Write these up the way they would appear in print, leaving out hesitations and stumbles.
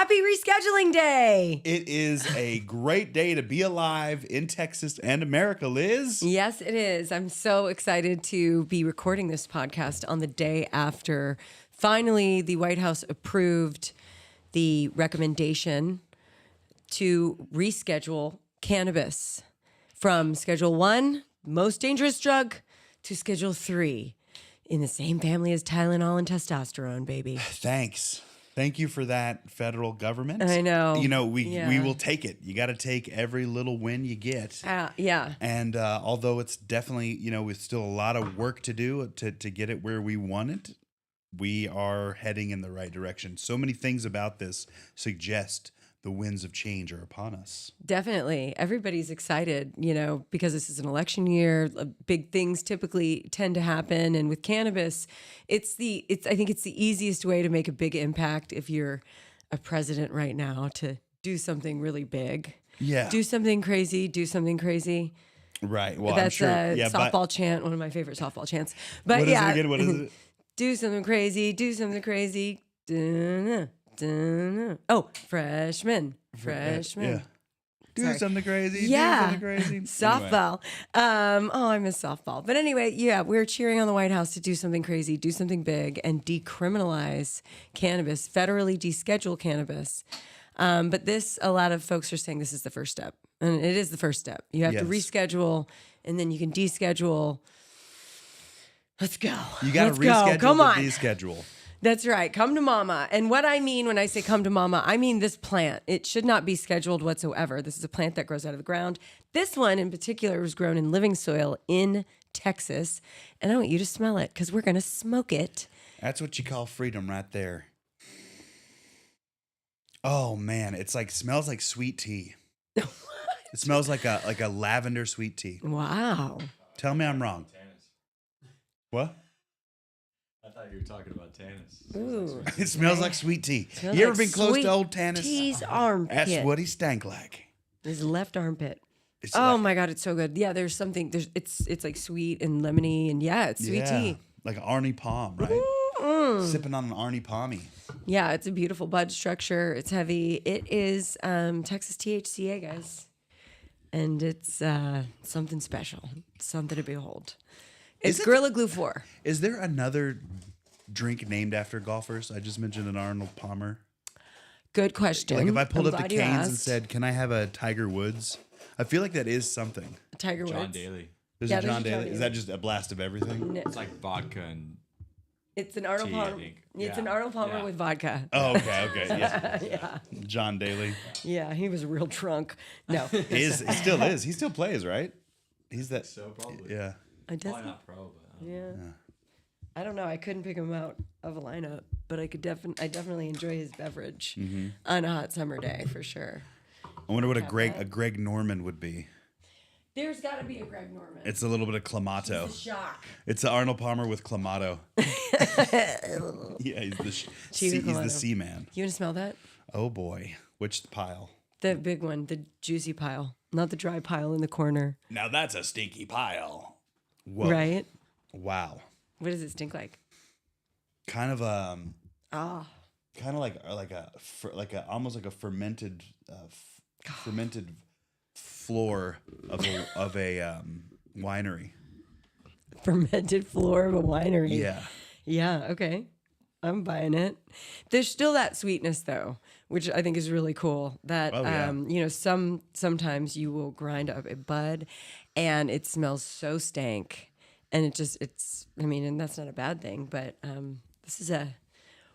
Happy rescheduling day. It is a great day to be alive in Texas and America, Liz. Yes, it is. I'm so excited to be recording this podcast on the day after finally the White House approved the recommendation to reschedule cannabis from Schedule 1, most dangerous drug, to Schedule 3 in the same family as Tylenol and testosterone, baby. Thanks. Thank you for that, federal government. I know. You know, we will take it. You got to take every little win you get. Yeah. And although it's definitely, with still a lot of work to do to get it where we want it, we are heading in the right direction. So many things about this suggest the winds of change are upon us. Definitely. Everybody's excited, because this is an election year. Big things typically tend to happen. And with cannabis, I think it's the easiest way to make a big impact if you're a president right now, to do something really big. Yeah. Do something crazy. Right. Well, that's I'm sure. a softball chant, one of my favorite softball chants. But what is it again? What is it? Do something crazy. Dun-na. Oh, freshman. Yeah. Do something crazy. Yeah. Do something crazy. Softball. I miss softball. But anyway, we're cheering on the White House to do something crazy, do something big, and decriminalize cannabis, federally deschedule cannabis. But a lot of folks are saying this is the first step. And it is the first step. You have to reschedule, and then you can deschedule. Let's go. You got to reschedule Come on. deschedule. That's right. Come to mama. And what I mean when I say come to mama, I mean this plant. It should not be scheduled whatsoever. This is a plant that grows out of the ground. This one in particular was grown in living soil in Texas. And I want you to smell it because we're going to smoke it. That's what you call freedom right there. Oh, man. Smells like sweet tea. It smells like a lavender sweet tea. Wow. Tell me I'm wrong. What? I thought you were talking about Tanis. Ooh. It smells like sweet tea. Smells You ever like been close sweet to old Tanis? tea's armpit. That's what he stank like. His left armpit. It's My God, it's so good. Yeah, it's like sweet and lemony, and it's sweet tea. Like an Arnie Palm, right? Sipping on an Arnie Palmy. Yeah, it's a beautiful bud structure. It's heavy. It is Texas THCA, guys. And it's something special. Something to behold. It's Gorilla Glue 4. Is there another drink named after golfers? I just mentioned an Arnold Palmer. Good question. Like if I pulled I'm up the glad you Canes and asked. said, "Can I have a Tiger Woods?" I feel like that is something. Tiger Woods. John Daly. There's a John Daly. Is that just a blast of everything? No. It's like vodka and It's an Arnold tea, I Palmer. think. It's Yeah. an Arnold Palmer Yeah. with vodka. Oh, okay. Yes. Yeah. John Daly. Yeah, he was a real drunk. No. He still is. He still plays, right? He's that. so probably. Yeah. I Probably just, not pro, but yeah. I don't know. I couldn't pick him out of a lineup, but I definitely enjoy his beverage on a hot summer day for sure. I wonder what a Greg Norman would be. There's got to be a Greg Norman. It's a little bit of Clamato. It's a shock. It's the Arnold Palmer with Clamato. Yeah, he's the sea man. You want to smell that? Oh boy, which pile? The big one, the juicy pile, not the dry pile in the corner. Now that's a stinky pile. Whoa. Right? Wow. What does it stink like? Kind of kind of like a almost like a fermented floor of a winery. Fermented floor of a winery. Yeah. Yeah, okay. I'm buying it. There's still that sweetness though, which I think is really cool. That sometimes you will grind up a bud and it smells so stank. And and that's not a bad thing, but this is a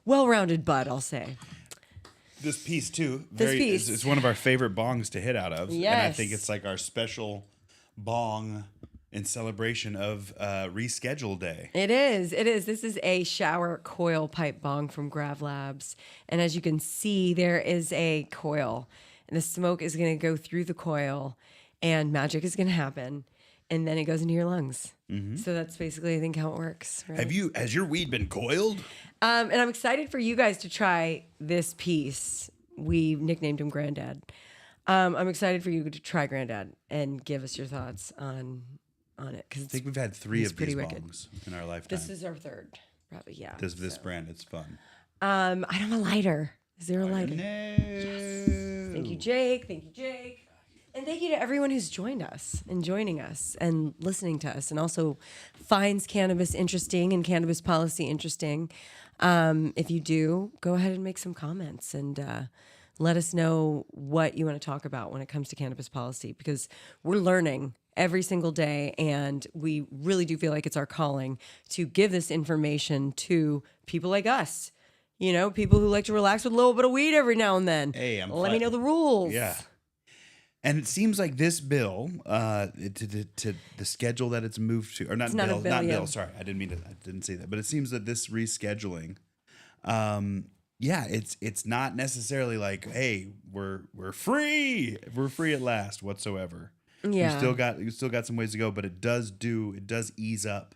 well-rounded bud, I'll say. This piece too, piece. it's one of our favorite bongs to hit out of. Yes. And I think it's like our special bong in celebration of Reschedule Day. It is. This is a shower coil pipe bong from Grav Labs. And as you can see, there is a coil. And the smoke is going to go through the coil and magic is going to happen. And then it goes into your lungs. Mm-hmm. So that's basically, I think, how it works. Right? Has your weed been coiled? And I'm excited for you guys to try this piece. We nicknamed him Granddad. I'm excited for you to try Granddad and give us your thoughts on it. I think we've had 3 of these wicked. bongs in our lifetime. This is our third, probably, yeah. This brand, it's fun. I don't have a lighter. Is there a lighter? No. Thank you, Jake. Thank you, Jake. And thank you to everyone who's joined us and joining us and listening to us and also finds cannabis interesting and cannabis policy interesting. If you do, go ahead and make some comments and let us know what you want to talk about when it comes to cannabis policy, because we're learning every single day, and we really do feel like it's our calling to give this information to people like us. You know, people who like to relax with a little bit of weed every now and then. Hey, Let me know the rules. Yeah. And it seems like this bill, to the schedule that it's moved to, or not It's not a bill, bill, not yeah. bill. Sorry, I didn't say that. But it seems that this rescheduling, it's not necessarily like, hey, we're free at last whatsoever. Yeah. You still got some ways to go, but it does ease up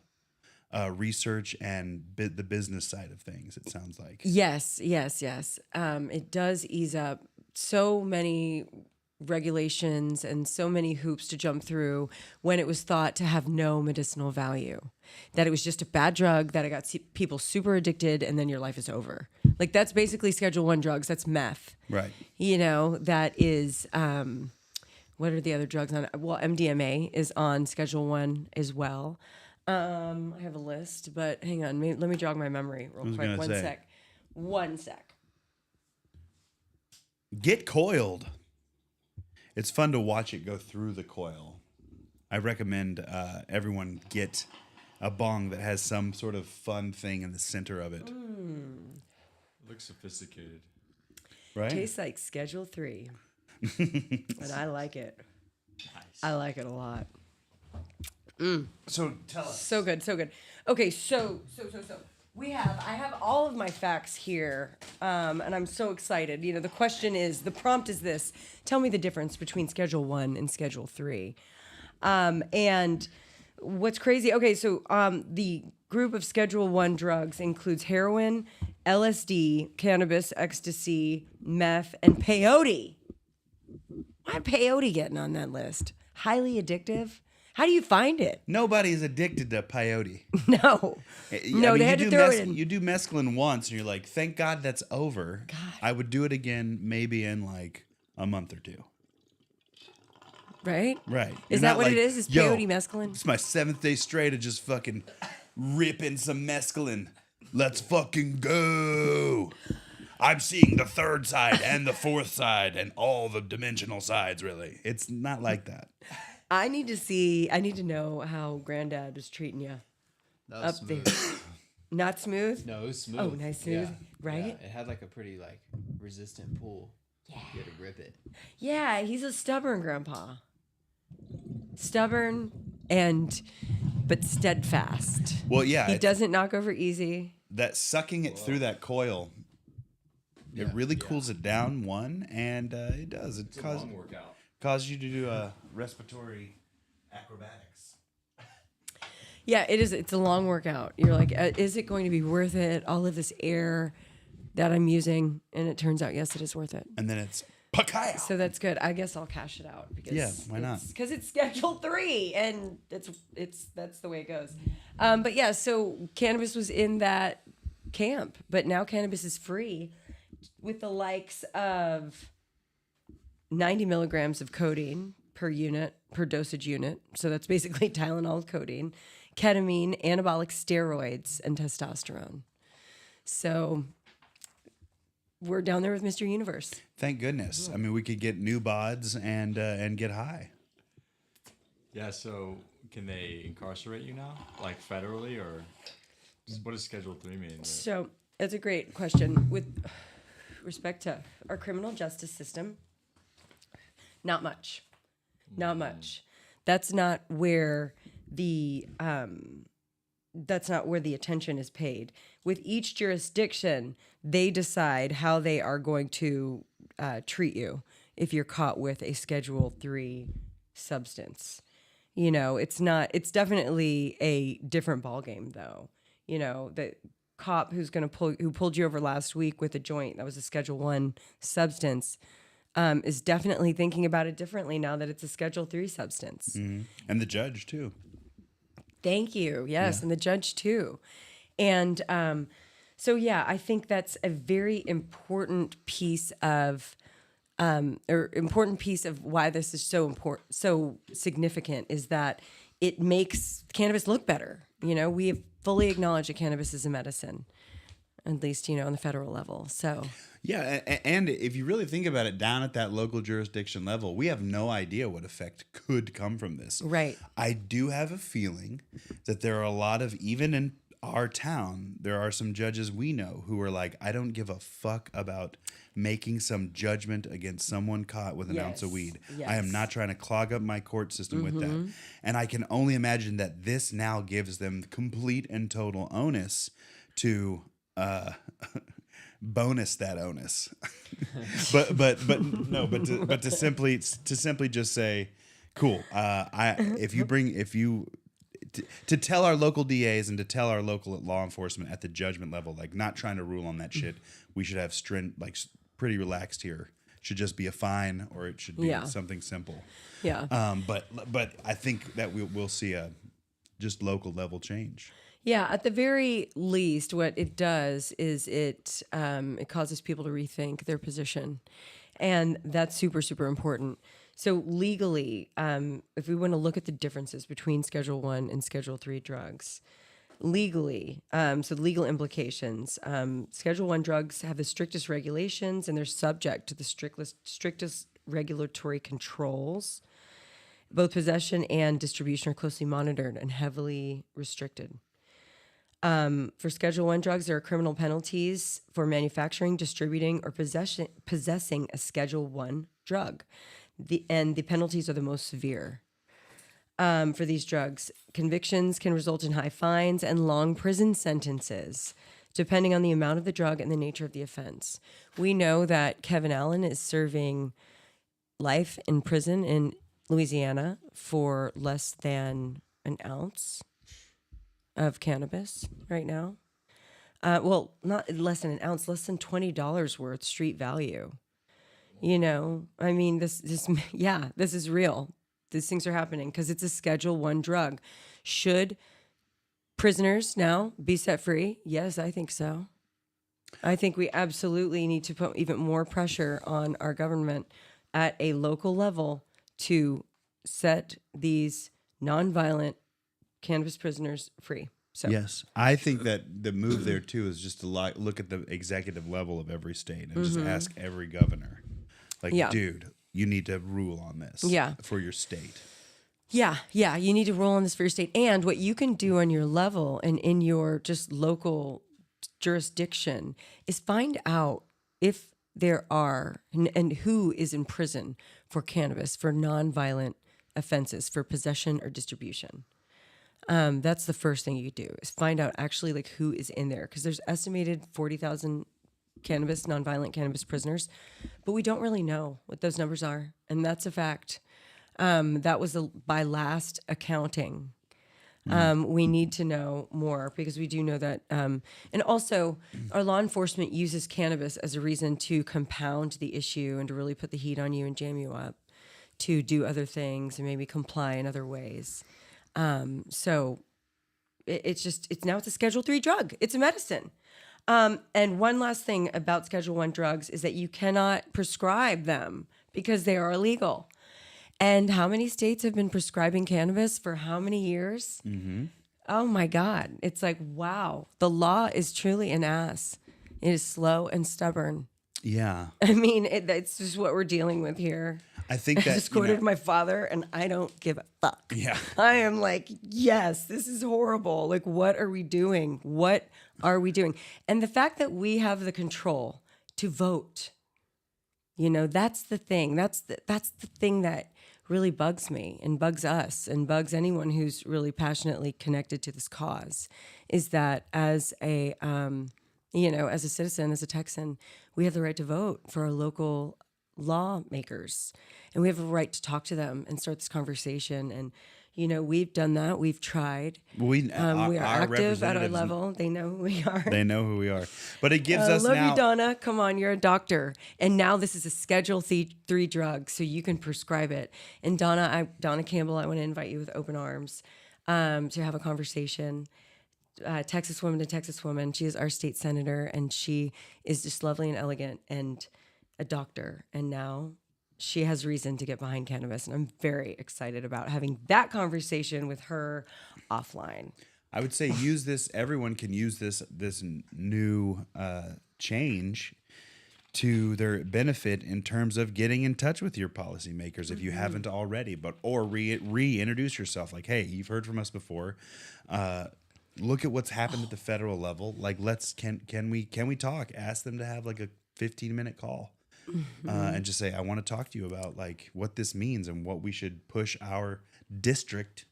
research and the business side of things. It sounds like Yes. It does ease up so many regulations and so many hoops to jump through when it was thought to have no medicinal value, that it was just a bad drug, that it got people super addicted, and then your life is over. Like, that's basically Schedule 1 drugs. That's meth. right. You know, that is, what are the other drugs on? Well, MDMA is on Schedule 1 as well. I have a list, but hang on. Let me jog my memory real quick. One sec. Get coiled. It's fun to watch it go through the coil. I recommend everyone get a bong that has some sort of fun thing in the center of it. It looks sophisticated. Right? Tastes like Schedule 3. And I like it. Nice. I like it a lot. So tell us. So good. Okay, so I have all of my facts here, and I'm so excited. You know, the prompt is this: tell me the difference between Schedule 1 and Schedule 3. And what's crazy? Okay, so the group of Schedule 1 drugs includes heroin, LSD, cannabis, ecstasy, meth, and peyote. Why peyote getting on that list? Highly addictive. How do you find it? Nobody's addicted to peyote. No. They had to throw it in. You do mescaline once, and you're like, thank God that's over. God. I would do it again maybe in like a month or two. Right? Right. Is that what it is? Is peyote mescaline? It's my 7th day straight of just fucking ripping some mescaline. Let's fucking go. I'm seeing the third side and the fourth side and all the dimensional sides, really. It's not like that. I need to know how Granddad was treating you That was up there. smooth. Not smooth? No, it was smooth. Oh, nice smooth, Yeah. right? Yeah, it had like a pretty like resistant pull. Yeah. You had to rip it. Yeah, he's a stubborn grandpa. Stubborn but steadfast. Well, yeah. He doesn't knock over easy. That sucking it through that coil, it really cools it down, and it does. It It's a long workout. causes you to do respiratory acrobatics. Yeah, it is. It's a long workout. You're like, is it going to be worth it? All of this air that I'm using, and it turns out, yes, it is worth it. And then it's pakaya. So that's good. I guess I'll cash it out because Yeah, why not? Because it's Schedule 3, and that's the way it goes. But yeah, so cannabis was in that camp, but now cannabis is free, with the likes of 90 milligrams of codeine per dosage unit. So that's basically Tylenol with codeine, ketamine, anabolic steroids, and testosterone. So we're down there with Mr. Universe. Thank goodness. I mean, we could get new bods and get high. Yeah, so can they incarcerate you now? Like federally, or what does Schedule 3 mean? So that's a great question. With respect to our criminal justice system, not much. Not much. That's not where the attention is paid. With each jurisdiction, they decide how they are going to treat you if you're caught with a Schedule 3 substance. You know, it's definitely a different ballgame, though. You know, the cop who pulled you over last week with a joint that was a Schedule 1 substance is definitely thinking about it differently now that it's a Schedule 3 substance. Mm-hmm. And the judge, too. Thank you. Yes, and the judge, too. And So yeah, I think that's a very important piece of important piece of why this is so important, so significant, is that it makes cannabis look better. We have fully acknowledged that cannabis is a medicine, at least, on the federal level. So Yeah, and if you really think about it, down at that local jurisdiction level, we have no idea what effect could come from this. Right. I do have a feeling that there are a lot of, even in our town, there are some judges we know who are like, I don't give a fuck about making some judgment against someone caught with an ounce of weed. I am Yes. not trying to clog up my court system with that. And I can only imagine that this now gives them complete and total onus to bonus that onus. but to simply just say, cool. To tell our local DAs and to tell our local law enforcement at the judgment level, like, not trying to rule on that shit. We should have pretty relaxed here. Should just be a fine, or it should be something simple. yeah. But I think that we'll see a just local level change. Yeah, at the very least, what it does is it causes people to rethink their position, and that's super, super important. So legally, if we want to look at the differences between Schedule 1 and Schedule 3 drugs, legally, so legal implications, Schedule 1 drugs have the strictest regulations, and they're subject to the strictest regulatory controls. Both possession and distribution are closely monitored and heavily restricted. For Schedule 1 drugs, there are criminal penalties for manufacturing, distributing, or possessing a Schedule 1 drug. And the penalties are the most severe. For these drugs, convictions can result in high fines and long prison sentences, depending on the amount of the drug and the nature of the offense. We know that Kevin Allen is serving life in prison in Louisiana for less than an ounce of cannabis right now. Well, not less than an ounce, less than $20 worth street value. I mean, this is real. These things are happening because it's a Schedule 1 drug. Should prisoners now be set free? Yes, I think so. I think we absolutely need to put even more pressure on our government at a local level to set these nonviolent cannabis prisoners free. So Yes, I think that the move there too is just to look at the executive level of every state and just ask every governor, like, dude, you need to rule on this for your state. Yeah, you need to rule on this for your state. And what you can do on your level and in your just local jurisdiction is find out if there are and who is in prison for cannabis, for nonviolent offenses, for possession or distribution. That's the first thing you do is find out actually like who is in there, because there's estimated 40,000 nonviolent cannabis prisoners, but we don't really know what those numbers are, and that's a fact. That was by last accounting. We need to know more, because we do know that, and also our law enforcement uses cannabis as a reason to compound the issue and to really put the heat on you and jam you up to do other things and maybe comply in other ways. So it's a Schedule 3 drug. It's a medicine. And one last thing about Schedule 1 drugs is that you cannot prescribe them because they are illegal. And how many states have been prescribing cannabis for how many years? Mm-hmm. Oh my God. It's like, wow, the law is truly an ass. It is slow and stubborn. Yeah. I mean, it's just what we're dealing with here. I think that I just quoted my father, and I don't give a fuck. Yeah. I am like, yes, this is horrible. Like, what are we doing? What are we doing? And the fact that we have the control to vote, that's the thing. That's the thing that really bugs me and bugs us and bugs anyone who's really passionately connected to this cause, is that as a citizen, as a Texan, we have the right to vote for our local lawmakers, and we have a right to talk to them and start this conversation. And we've done that. We've tried. We are active at our level. They know who we are. They know who we are. But it gives us love now. you, Donna. Come on, you're a doctor, and now this is a Schedule 3 drug, so you can prescribe it. And Donna Campbell, I want to invite you with open arms to have a conversation. Texas woman to Texas woman. She is our state senator, and she is just lovely and elegant and a doctor. And now she has reason to get behind cannabis. And I'm very excited about having that conversation with her offline. I would say use this. Everyone can use this new change to their benefit in terms of getting in touch with your policymakers if you haven't already, or reintroduce yourself. Like, hey, you've heard from us before. Look at what's happened at the federal level. Like, can we talk? Ask them to have like a 15-minute call and just say, I want to talk to you about like what this means and what we should push our district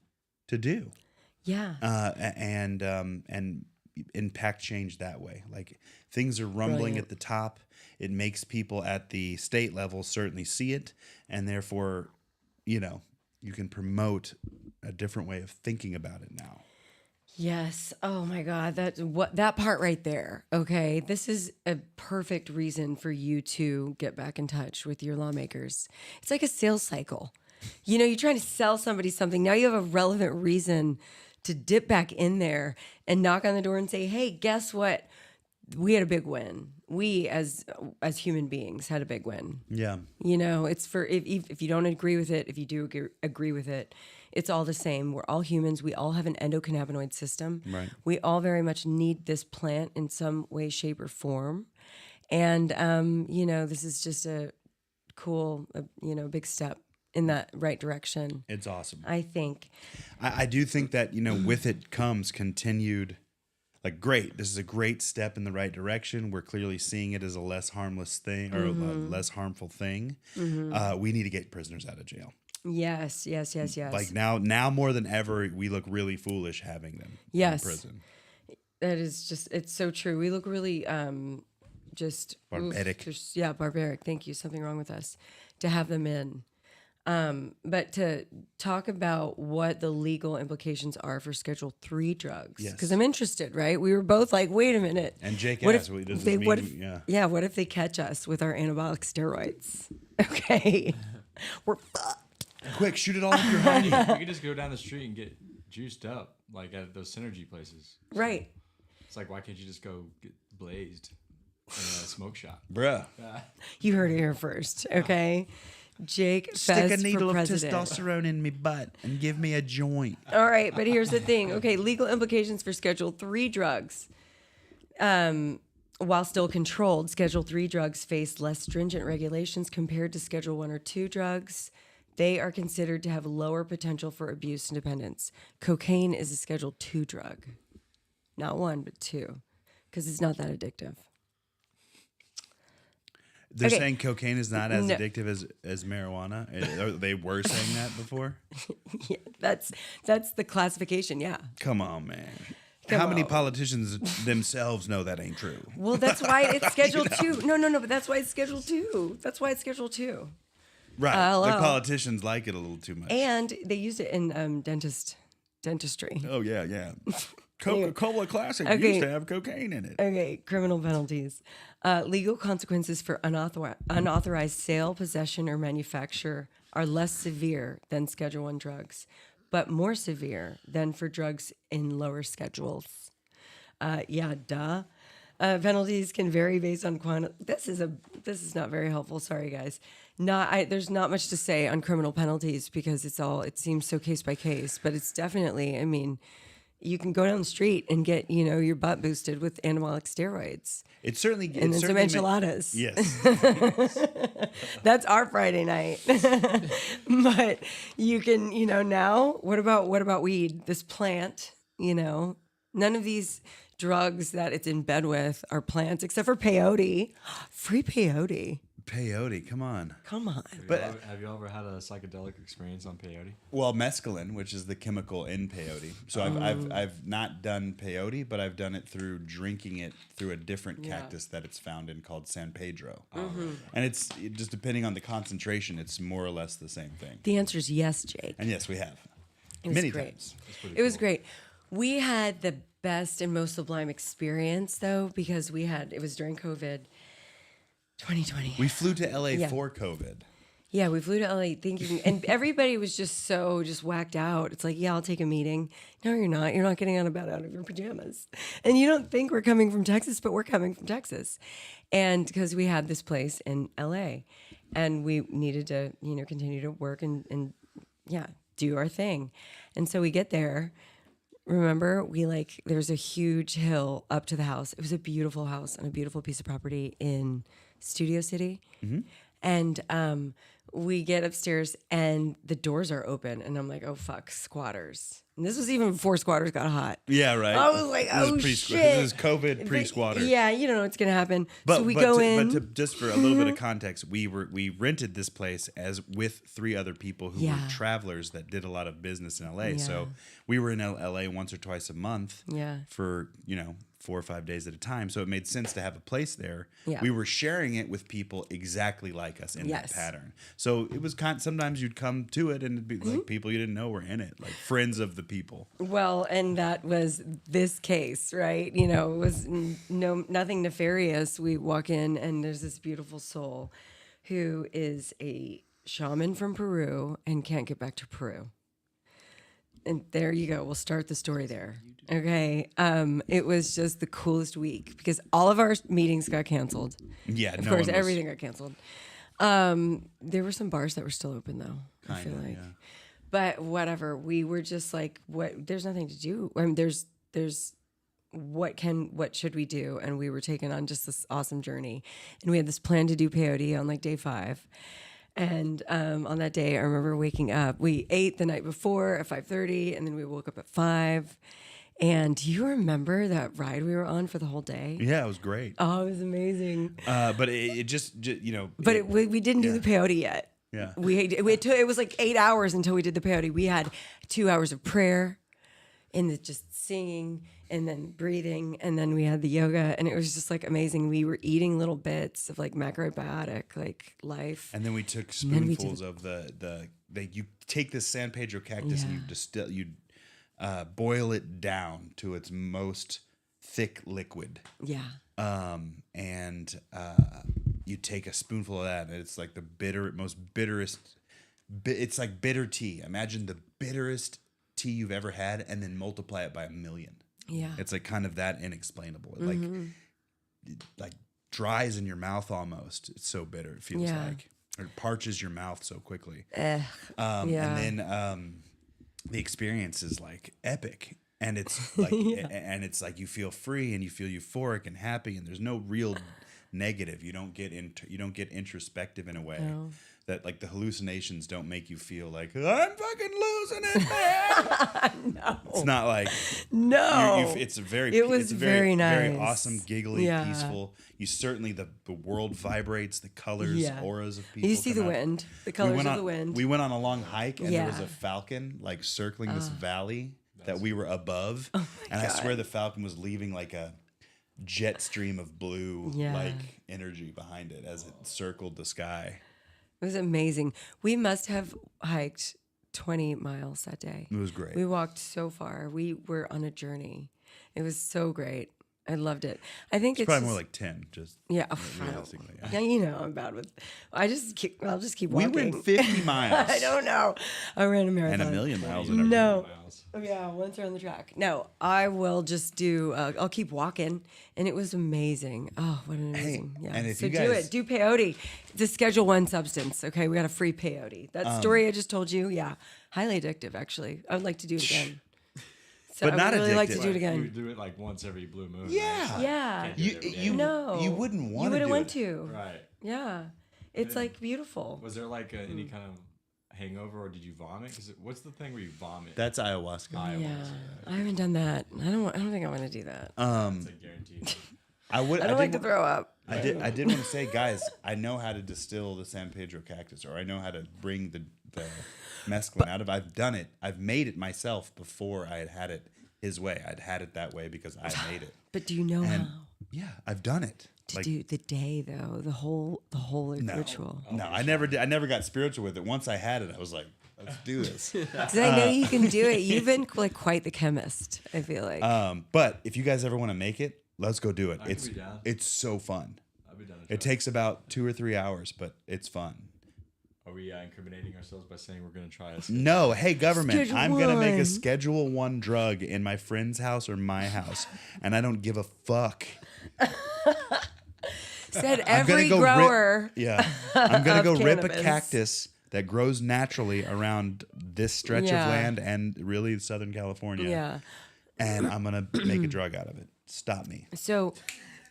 to do. Yeah. And impact change that way. Like things are rumbling at the top. It makes people at the state level certainly see it, and therefore, you can promote a different way of thinking about it now. Yes. Oh my God. That part right there. Okay. This is a perfect reason for you to get back in touch with your lawmakers. It's like a sales cycle. You're trying to sell somebody something. Now you have a relevant reason to dip back in there and knock on the door and say, hey, guess what? We had a big win. We as human beings had a big win. Yeah. It's for if you don't agree with it, if you do agree with it, it's all the same. We're all humans. We all have an endocannabinoid system. Right. We all very much need this plant in some way, shape, or form. And, this is just a cool, big step in that right direction. It's awesome. I think. I do think that, with it comes continued, like, great. This is a great step in the right direction. We're clearly seeing it as a less harmless thing or a less harmful thing. We need to get prisoners out of jail. Yes. Like now more than ever, we look really foolish having them in prison. That is just, it's so true. We look really just barbaric. Barbaric. Thank you. Something wrong with us to have them in. But to talk about what the legal implications are for Schedule 3 drugs, because I'm interested, right? We were both like, wait a minute. And Jake what asked, if what does they, this what mean? if, what if they catch us with our anabolic steroids? Okay. We're fucked. Quick, shoot it all up your head. You can just go down the street and get juiced up, like at those synergy places. So right. It's like, why can't you just go get blazed in a smoke shop? Bruh. You heard it here first, okay? Jake Stick Fez a needle for of president. testosterone in me butt and give me a joint. All right, but here's the thing. Okay, legal implications for Schedule 3 drugs. While still controlled, Schedule 3 drugs face less stringent regulations compared to Schedule 1 or 2 drugs. They are considered to have lower potential for abuse and dependence. Cocaine is a Schedule 2 drug. Not 1, but 2, because it's not that addictive. They're saying cocaine is not as addictive as marijuana. They were saying that before. Yeah, that's the classification. Yeah. Come on, man. How many politicians themselves know that ain't true? Well, that's why it's Schedule 2. No. But that's why it's Schedule 2. That's why it's Schedule 2. Right. The politicians like it a little too much. And they use it in dentistry. Oh, yeah. Coca-Cola Classic used to have cocaine in it. Okay, criminal penalties. Legal consequences for unauthorized sale, possession, or manufacture are less severe than Schedule 1 drugs, but more severe than for drugs in lower schedules. Penalties can vary based on quantity. This is not very helpful. Sorry, guys. There's not much to say on criminal penalties because it seems so case by case, but it's definitely, you can go down the street and get, your butt boosted with anabolic steroids. It certainly and then some enchiladas. Yes. That's our Friday night. But you can, now what about weed? This plant, none of these drugs that it's in bed with are plants except for peyote. Free peyote. Peyote, come on. Have you ever had a psychedelic experience on peyote? Well, mescaline, which is the chemical in peyote. So I've not done peyote, but I've done it through drinking it through a different cactus that it's found in called San Pedro. And it's just depending on the concentration, it's more or less the same thing. The answer is yes, Jake. And yes, we have. It was Many great. times. It was great. We had the best and most sublime experience though because it was during COVID. 2020. We flew to LA for COVID. Yeah, we flew to LA thinking, and everybody was just so whacked out. It's like, yeah, I'll take a meeting. No, you're not. You're not getting out of bed out of your pajamas. And you don't think we're coming from Texas, but we're coming from Texas. And because we had this place in LA and we needed to, continue to work and do our thing. And so we get there. Remember, there's a huge hill up to the house. It was a beautiful house on a beautiful piece of property in Studio City. Mm-hmm. And we get upstairs and the doors are open. And I'm like, oh, fuck, squatters. And this was even before squatters got hot. Yeah, right. I was like, oh, shit. This is COVID pre-squatter. Yeah, you don't know what's going to happen. But, so we go in. But just for a little bit of context, we rented this place as with 3 other people who were travelers that did a lot of business in LA. Yeah. So we were in LA once or twice a month for, 4 or 5 days at a time. So it made sense to have a place there. Yeah. We were sharing it with people exactly like us in that pattern. So it was sometimes you'd come to it and it'd be like people you didn't know were in it, like friends of the people. Well, and that was this case, right? It was nothing nefarious. We walk in and there's this beautiful soul who is a shaman from Peru and can't get back to Peru. And there you go. We'll start the story there. Okay. It was just the coolest week because all of our meetings got canceled. Yeah, of course, everything got canceled. There were some bars that were still open though. I feel like, but whatever. We were just like, what? There's nothing to do. I mean, there's what should we do? And we were taken on just this awesome journey, and we had this plan to do peyote on day 5. And on that day, I remember waking up. We ate the night before at 5:30, and then we woke up at 5. And do you remember that ride we were on for the whole day? Yeah, it was great. Oh, it was amazing. But it just But we didn't do the peyote yet. Yeah. It was like 8 hours until we did the peyote. We had 2 hours of prayer and just singing and then breathing. And then we had the yoga and it was just like amazing. We were eating little bits of like macrobiotic, like life. And then we took spoonfuls of you take this San Pedro cactus and you boil it down to its most thick liquid. Yeah. And you take a spoonful of that, and it's like the bitterest. It's like bitter tea. Imagine the bitterest tea you've ever had, and then multiply it by 1,000,000. Yeah. It's like kind of that inexplainable. It like dries in your mouth almost. It's so bitter. It feels like, or it parches your mouth so quickly. And then the experience is like epic. And it's like, and it's like you feel free and you feel euphoric and happy, and there's no real negative. You don't get introspective in a way that like the hallucinations don't make you feel like I'm fucking losing it, man. No, it's not like it's very nice, very awesome, giggly, peaceful. You certainly the world vibrates, the colors, auras of people. You see the wind, the colors of the wind. We went on a long hike, and there was a falcon like circling this valley that we were above, and I swear the falcon was leaving like a jet stream of blue like energy behind it as it circled the sky. It was amazing. We must have hiked 20 miles that day. It was great. We walked so far. We were on a journey. It was so great. I loved it. I think it's probably more like 10. Just realistically. Yeah, I'm bad with. I'll just keep walking. We went 50 miles. I don't know. I ran a marathon and 1,000,000 miles. No. Yeah, once around the track. No, I will just do. I'll keep walking, and it was amazing. Oh, what an amazing! And if so you guys do peyote. It's a Schedule 1 substance. Okay, we got a free peyote. That story I just told you, highly addictive. Actually, I would like to do it again. So but not I would really addictive. like to do it again. You do it like once every blue moon. Yeah. Right? Yeah. You wouldn't want to. You wouldn't do want it. to. Right. Yeah. It's like beautiful. Was there like any kind of hangover, or did you vomit? Because what's the thing where you vomit? That's ayahuasca. Yeah. I haven't done that. I don't think I want to do that. It's like guaranteed. I don't like to throw up. I did want to say, guys, I know how to distill the San Pedro cactus, or I know how to bring the mescaline out of. I've done it. I've made it myself before I had it his way. I'd had it that way because I made it. But do you know how? Yeah, I've done it. To do the day though, the whole ritual. No, I never did. I never got spiritual with it. Once I had it, I was like, let's do this. Because I know you can do it. You've been like quite the chemist, I feel like. But if you guys ever want to make it, let's go do it. It's so fun. I'll be down. It takes about 2 or 3 hours, but it's fun. Are we incriminating ourselves by saying we're going to try a No, hey government, Schedule I'm gonna make a 1. Schedule 1 drug in my friend's house or my house, and I don't give a fuck. Said I'm gonna every go grower. I'm gonna of go rip a cannabis. cactus that grows naturally around this stretch Yeah. of land and really Southern California. Yeah. And I'm gonna make a drug out of it. Stop me.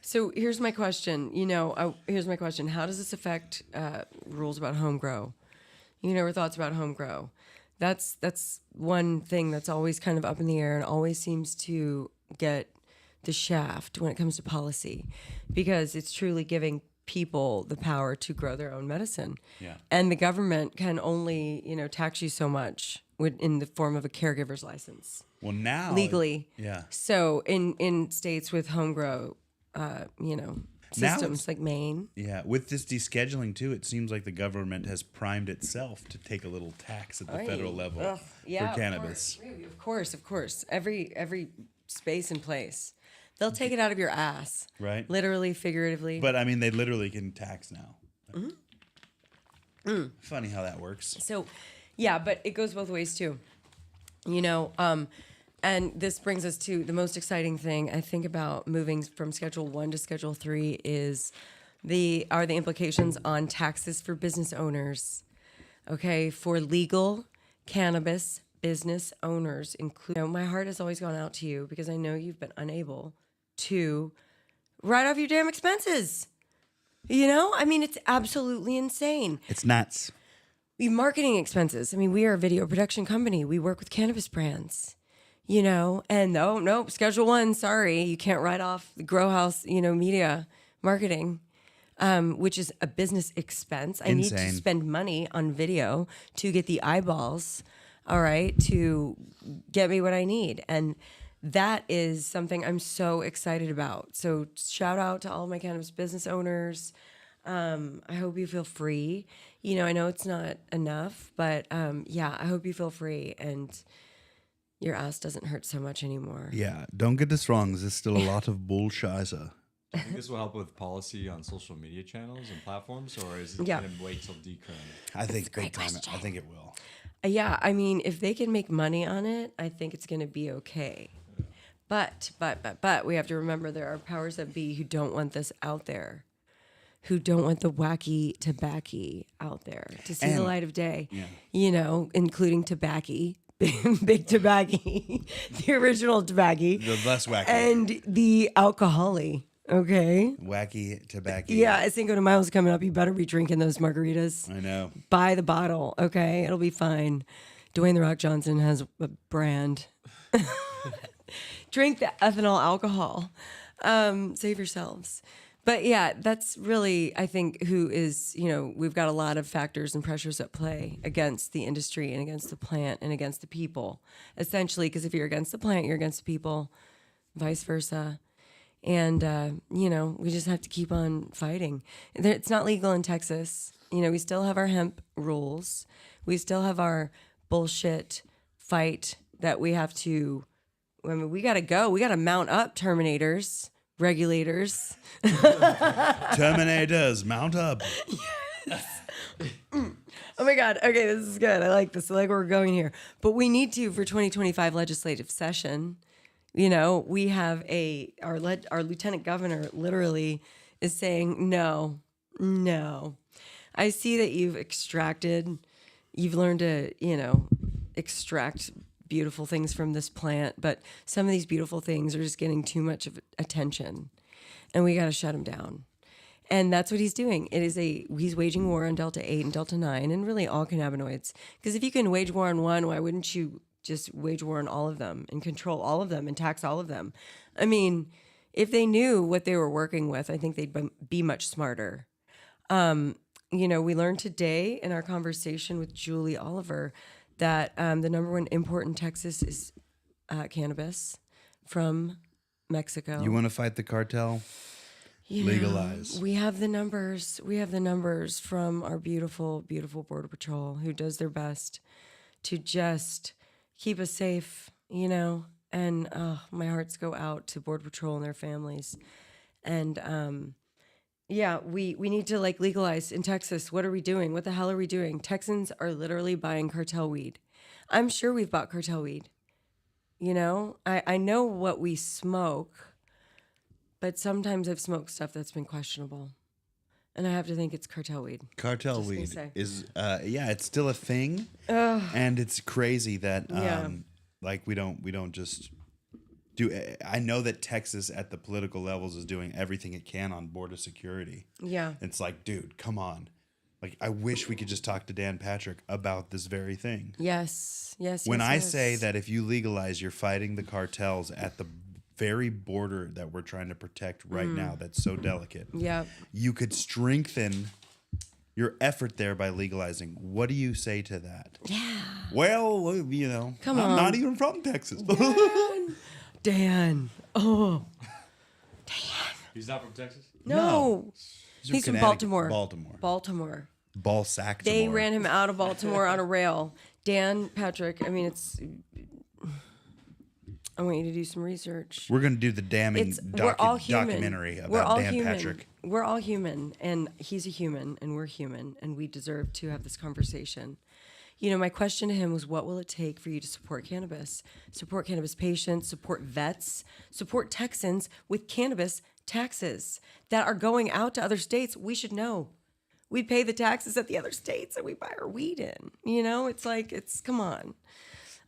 So here's my question. Here's my question. How does this affect rules about home grow? Or thoughts about home grow? That's one thing that's always kind of up in the air and always seems to get the shaft when it comes to policy, because it's truly giving people the power to grow their own medicine. Yeah. And the government can only, tax you so much in the form of a caregiver's license. Well, now Legally. Yeah. So in states with home grow, systems like Maine. Yeah, with this descheduling too, it seems like the government has primed itself to take a little tax at the federal level for cannabis. Of course. Every space and place. They'll take it out of your ass. Right. Literally, figuratively. But I mean, they literally can tax now. Funny how that works. So, yeah, but it goes both ways too. And this brings us to the most exciting thing I think about moving from Schedule 1 to Schedule 3 is the implications on taxes for business owners. Okay, for legal cannabis business owners, my heart has always gone out to you because I know you've been unable to write off your damn expenses. It's absolutely insane. It's nuts. We have marketing expenses. We are a video production company. We work with cannabis brands, and nope, Schedule 1, sorry, you can't write off the grow house, media marketing, which is a business expense. I need to Insane. spend money on video to get the eyeballs, all right, to get me what I need. And that is something I'm so excited about. So shout out to all my cannabis business owners. I hope you feel free. I know it's not enough, but I hope you feel free and your ass doesn't hurt so much anymore. Yeah, don't get this wrong. There's still a lot of bullshizer. Do you think this will help with policy on social media channels and platforms, or is it Yeah. going to wait till decrim? I think great big time. question. I think it will. Yeah, if they can make money on it, I think it's going to be okay. But we have to remember there are powers that be who don't want this out there, who don't want the wacky tobacco out there to see the And- light of day, Yeah. including tobacco, big tobacco, the original tobacco, The less wacky. and the alcohol-y, okay? Wacky tobacco. Yeah, Cinco de Mayo's coming up. You better be drinking those margaritas. I know. Buy the bottle, okay? It'll be fine. Dwayne The Rock Johnson has a brand. Drink the ethanol alcohol. Save yourselves. But yeah, that's really, I think, who is, we've got a lot of factors and pressures at play against the industry and against the plant and against the people. Essentially, because if you're against the plant, you're against the people, vice versa. And, we just have to keep on fighting. It's not legal in Texas. We still have our hemp rules. We still have our bullshit fight that we have to, we got to go. We got to mount up, Terminators, regulators. Terminators, mount up. Oh my God. Okay, this is good. I like this. I like where we're going here. But we need to, for 2025 legislative session, we have our lieutenant governor literally is saying, no. I see that you've learned to, extract beautiful things from this plant, but some of these beautiful things are just getting too much of attention and we got to shut them down. And that's what he's doing. He's waging war on Delta 8 and Delta 9 and really all cannabinoids. Because if you can wage war on one, why wouldn't you just wage war on all of them and control all of them and tax all of them? If they knew what they were working with, I think they'd be much smarter. We learned today in our conversation with Julie Oliver that the number one import in Texas is cannabis from Mexico. You want to fight the cartel? Legalize. We have the numbers. We have the numbers from our beautiful, beautiful Border Patrol who does their best to just keep us safe, and my hearts go out to Border Patrol and their families. And, Yeah, we need to like legalize in Texas. What are we doing? What the hell are we doing? Texans are literally buying cartel weed. I'm sure we've bought cartel weed. You know, I know what we smoke, but sometimes I've smoked stuff that's been questionable. And I have to think it's cartel weed. Cartel Just gonna weed say. is, it's still a thing, and it's crazy that, Yeah. like we don't just do. I know that Texas at the political levels is doing everything it can on border security. Yeah. It's like, dude, come on. Like, I wish we could just talk to Dan Patrick about this very thing. Yes. Yes. When yes, I yes. say that if you legalize, you're fighting the cartels at the very border that we're trying to protect right now, that's so delicate. Yeah. You could strengthen your effort there by legalizing. What do you say to that? Yeah. Well, you know, Come I'm on. not even from Texas. Dan. Oh. He's not from Texas? No. He's from Connecticut. Baltimore. Baltimore. Ball sack. They ran him out of Baltimore on a rail. Dan Patrick, I mean, I want you to do some research. We're going to do the damning We're all human. documentary We're about all Dan human. Patrick. We're all human, and he's a human, and we're human, and we deserve to have this conversation. You know, my question to him was, what will it take for you to support cannabis patients, support vets, support Texans with cannabis taxes that are going out to other states? We should know. We pay the taxes at the other states that we buy our weed in. You know, it's like, come on.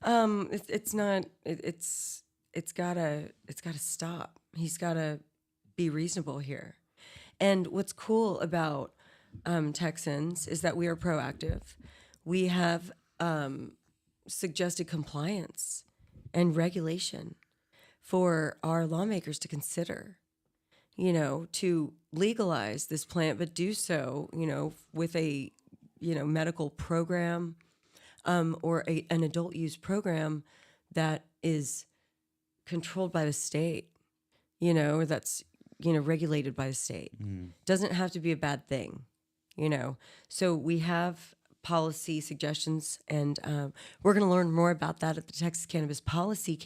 It's gotta stop. He's gotta be reasonable here. And what's cool about Texans is that we are proactive. We have suggested compliance and regulation for our lawmakers to consider, you know, to legalize this plant, but do so, you know, with a, you know, medical program or an adult use program that is controlled by the state, you know, or that's, you know, regulated by the state. Doesn't have to be a bad thing, you know. So we have policy suggestions, and we're going to learn more about that at the Texas Cannabis Policy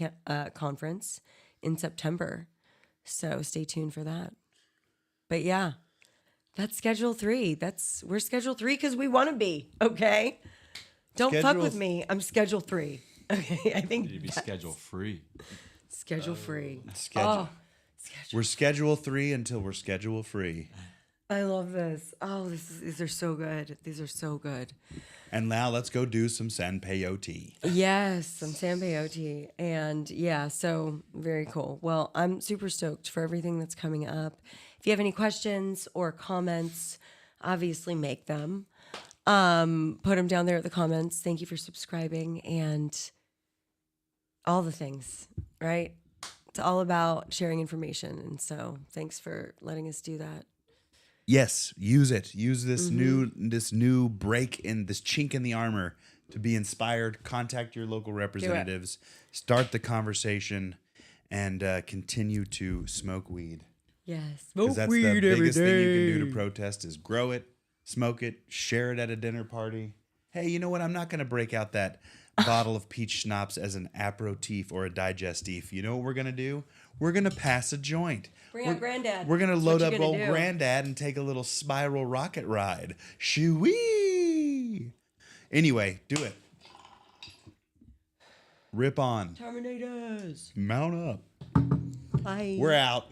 Conference in September. So stay tuned for that. But yeah, that's Schedule 3. We're Schedule 3 because we want to be, okay? Don't fuck with me. I'm Schedule 3. Okay, I think You'd be schedule free. Schedule free. Schedule. We're Schedule 3 until we're Schedule free. I love this. Oh, these are so good. These are so good. And now let's go do some San Peyote. Yes, some San Peyote. And yeah, so very cool. Well, I'm super stoked for everything that's coming up. If you have any questions or comments, obviously make them. Put them down there at the comments. Thank you for subscribing and all the things, right? It's all about sharing information. And so thanks for letting us do that. Yes, use it. Use this new break in this chink in the armor to be inspired. Contact your local representatives. Start the conversation, and continue to smoke weed. Yes. Because that's the biggest thing you can do to protest is grow it, smoke it, share it at a dinner party. Hey, you know what? I'm not going to break out that bottle of peach schnapps as an aperitif or a digestif. You know what we're going to do? We're going to pass a joint. Bring out Granddad. We're going to That's load what up you're old gonna do. Granddad and take a little spiral rocket ride. Shoo-wee! Anyway, do it. Rip on. Terminators. Mount up. Bye. We're out.